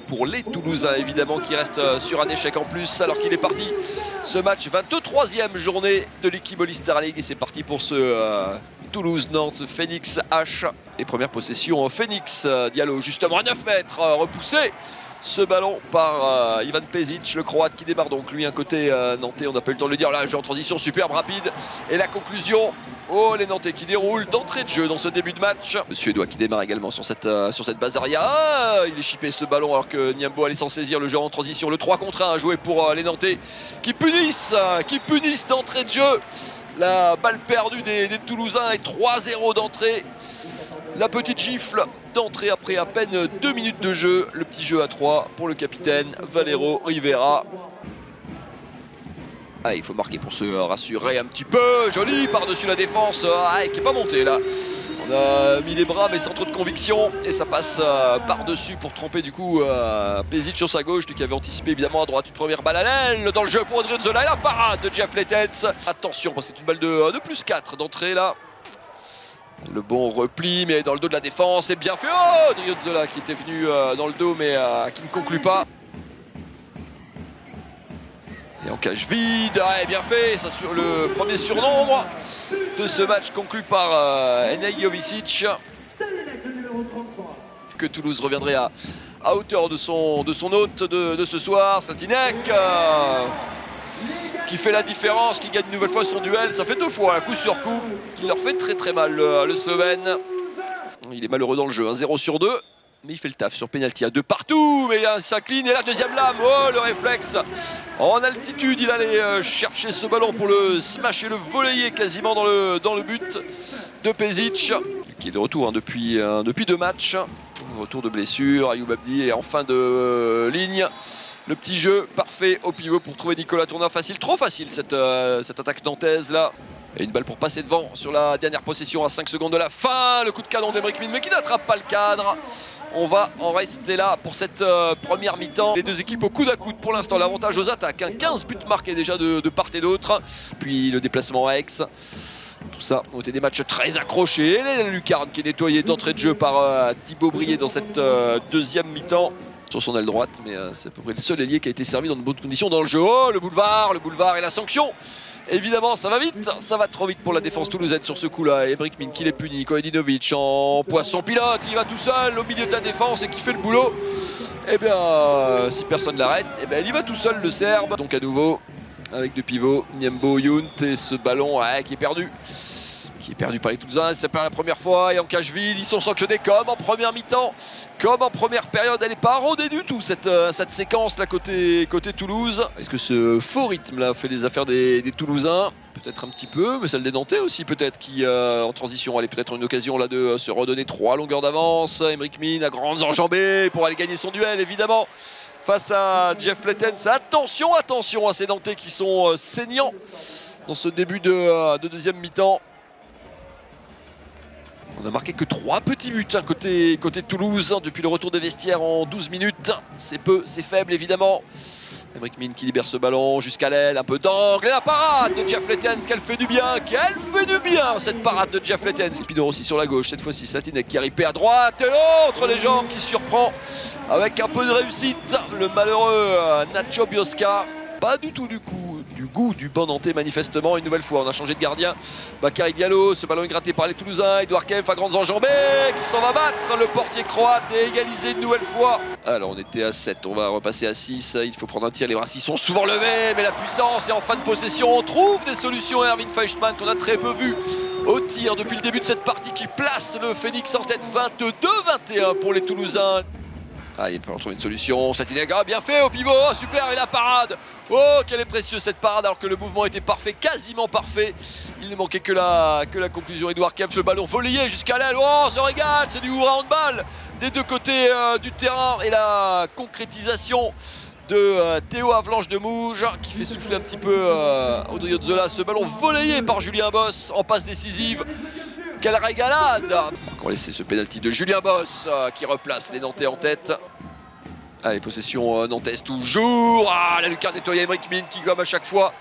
pour les Toulousains évidemment qui restent sur un échec en plus alors qu'il est parti ce match 23e journée de l'équipe All-Star League et c'est parti pour ce Toulouse-Nantes Phoenix H et première possession Phoenix Diallo justement à 9 mètres repoussé ce ballon par Ivan Pezic, le croate qui démarre donc lui un côté nantais, on n'a pas eu le temps de le dire, là jeu en transition superbe, rapide et la conclusion, oh les Nantais qui déroulent d'entrée de jeu dans ce début de match. Le Suédois qui démarre également sur cette base arrière, il est chippé ce ballon alors que Niambo allait s'en saisir, le jeu en transition, le 3 contre 1 joué pour les Nantais qui punissent d'entrée de jeu. La balle perdue des Toulousains et 3-0 d'entrée. La petite gifle d'entrée après à peine 2 minutes de jeu. Le petit jeu à 3 pour le capitaine Valero Rivera. Ah, il faut marquer pour se rassurer un petit peu. Joli par-dessus la défense qui n'est pas montée là. On a mis les bras mais sans trop de conviction. Et ça passe par-dessus pour tromper du coup Pezic sur sa gauche. Lui qui avait anticipé évidemment à droite une première balle à l'aile. Dans le jeu pour Odriozola et la parade de Jeff Letens. Attention, c'est une balle de plus 4 d'entrée là. Le bon repli, mais dans le dos de la défense, et bien fait. Oh, Odriozola qui était venu dans le dos, mais qui ne conclut pas. Et en cage vide, bien fait, ça sur le premier surnombre de ce match conclu par Enei Jovicic. Que Toulouse reviendrait à hauteur de son hôte de ce soir, Slatinek. Qui fait la différence, qui gagne une nouvelle fois son duel. Ça fait 2 fois, coup sur coup, qui leur fait très mal le Slovène. Il est malheureux dans le jeu, 0 sur 2. Mais il fait le taf sur pénalty à 2 partout. Mais il s'incline et la deuxième lame, oh le réflexe. En altitude, il allait chercher ce ballon pour le smasher, le volleyer quasiment dans le but de Pezic. Qui est de retour depuis 2 matchs. Retour de blessure, Ayoub Abdi est en fin de ligne. Le petit jeu parfait au pivot pour trouver Nicolas Tournin. Facile, trop facile cette attaque nantaise là. Et une balle pour passer devant sur la dernière possession à 5 secondes de la fin. Le coup de canon d'Emeric Min mais qui n'attrape pas le cadre. On va en rester là pour cette première mi-temps. Les deux équipes au coude à coude pour l'instant. L'avantage aux attaques. 15 buts marqués déjà de part et d'autre. Puis le déplacement à Aix. Tout ça ont été des matchs très accrochés. La lucarne qui est nettoyée d'entrée de jeu par Thibaut Brié dans cette deuxième mi-temps. Sur son aile droite, mais c'est à peu près le seul ailier qui a été servi dans de bonnes conditions dans le jeu. Oh, le boulevard et la sanction. Évidemment, ça va vite, ça va trop vite pour la défense toulousaine sur ce coup-là. Emeric Min qui l'est puni, Kojedinovic en poisson pilote, il va tout seul au milieu de la défense et qui fait le boulot. Eh bien, si personne l'arrête, eh bien, il y va tout seul le Serbe. Donc à nouveau, avec deux pivots, Niambo, Yount et ce ballon qui est perdu. Qui est perdu par les Toulousains, c'est pas la première fois et en cage vide, ils sont sanctionnés comme en première mi-temps, comme en première période. Elle n'est pas arrondée du tout cette séquence là côté Toulouse. Est-ce que ce faux rythme là fait les affaires des Toulousains? Peut-être un petit peu, mais celle des Nantais aussi peut-être qui en transition allait peut-être une occasion là de se redonner 3 longueurs d'avance. Emeric Min à grandes enjambées pour aller gagner son duel évidemment face à Jeff Letens. Attention à ces Nantais qui sont saignants dans ce début de deuxième mi-temps. On n'a marqué que 3 petits buts côté Toulouse depuis le retour des vestiaires en 12 minutes. C'est peu, c'est faible évidemment. Emeric Min qui libère ce ballon jusqu'à l'aile, un peu d'angle et la parade de Jeff Letens, qu'elle fait du bien cette parade de Jeff Letens. Pidor aussi sur la gauche, cette fois-ci Slatinek qui arrive à droite et l'autre les jambes qui surprend avec un peu de réussite. Le malheureux Nacho Biosca, pas du tout du goût du banc nantais manifestement. Une nouvelle fois on a changé de gardien. Bakary Diallo, ce ballon est gratté par les Toulousains. Edouard Kempf à grandes enjambées qui s'en va battre le portier croate et égaliser une nouvelle fois. Alors on était à 7, on va repasser à 6. Il faut prendre un tir, les bras sont souvent levés mais la puissance est en fin de possession. On trouve des solutions à Erwin Feichtmann qu'on a très peu vu au tir depuis le début de cette partie qui place le Phoenix en tête 22-21 pour les Toulousains. Il va falloir trouver une solution. Slatinek, bien fait au pivot, super, et la parade. Oh, quelle est précieuse cette parade alors que le mouvement était parfait, quasiment parfait. Il ne manquait que la conclusion. Edouard Kempf, le ballon volleyé jusqu'à l'aile. Oh, on se régale, c'est du handball des deux côtés du terrain. Et la concrétisation de Théo Avalanche de Mouge qui fait souffler un petit peu Odriozola. Ce ballon volleyé par Julien Boss en passe décisive. Quelle régalade! On va laisser ce pénalty de Julien Boss qui replace les Nantais en tête. Allez, possession nantaise toujours. La lucarne nettoyée, Emeric Min qui, comme à chaque fois,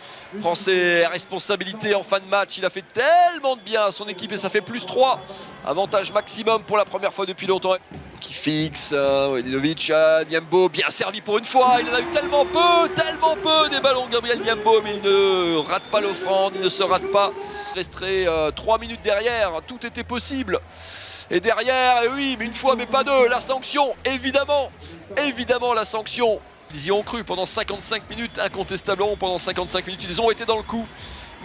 prend ses responsabilités en fin de match. Il a fait tellement de bien à son équipe et ça fait +3. Avantage maximum pour la première fois depuis longtemps. qui fixe, Wojnarowicz, Niambo, bien servi pour une fois, il en a eu tellement peu des ballons de Gabriel Niambo, mais il ne rate pas l'offrande, il ne se rate pas. Il resterait 3 minutes derrière, tout était possible. Et derrière, et oui, mais une fois, mais pas deux, la sanction, évidemment la sanction. Ils y ont cru pendant 55 minutes, incontestablement pendant 55 minutes, ils ont été dans le coup.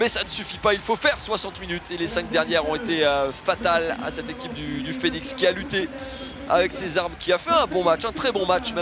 Mais ça ne suffit pas, il faut faire 60 minutes et les 5 dernières ont été fatales à cette équipe du Phoenix qui a lutté avec ses armes, qui a fait un bon match, un très bon match même.